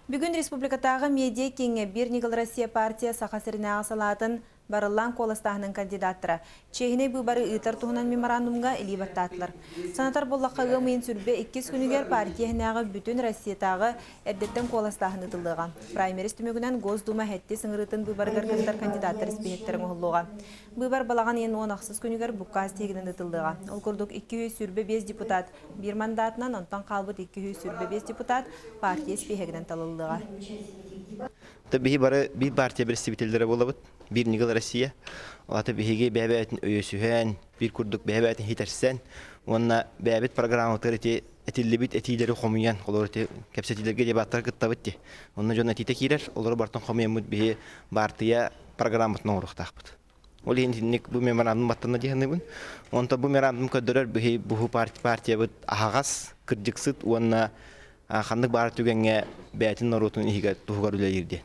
Бүгін республикатағы медиа кеңе бір Нигыл Россия партия сақасырына асалатын барылан қоластағының кандидаттыры. Чехіне бұл бары ұйтар тұғынан меморандумға илибаттатылар. Санатар боллаққаға мұйын сүрбе 2 күнігер партияғынағы бүтін Россиятағы әрдеттен қоластағын ұтылдыға. Праймерист түмігінен Госдума хәтті сыңырытын бұл барғар кандидат кандидаттар іспенеттерін ұғылуға. Бұл бар балаған ең 10 күнігер бұққаз тегінен ұтылдыға. Ол күрдік 200 сүрбе 5 депутат, бір мандатынан онтан қалбыт 200 сүрбе 5 депутат партия іспехегінен талылдыға. Tabii bir partiya bir sivitellere olabıt. Bir Nigıl Россия. Ola tabii hege bäbätin öýüsühen, bir kurduk bäbätin hiтерsen. Onna bäbet programı töreti etillibit etileri homuyan, olorte kapsetilerge debatlar gıttabıtdi. Onna jonna tite kirer, olar bartan homuyamut bir partiya programatna uruqtaqbıt. Ol hindik bu memorandum battanna diýenibin. Onta bu memorandum ködürür bu partiya bit ahagaz kırjıksıt onna Xandık barı tügenge bəyətin narotun ihiga tuğgar ülə yirdi.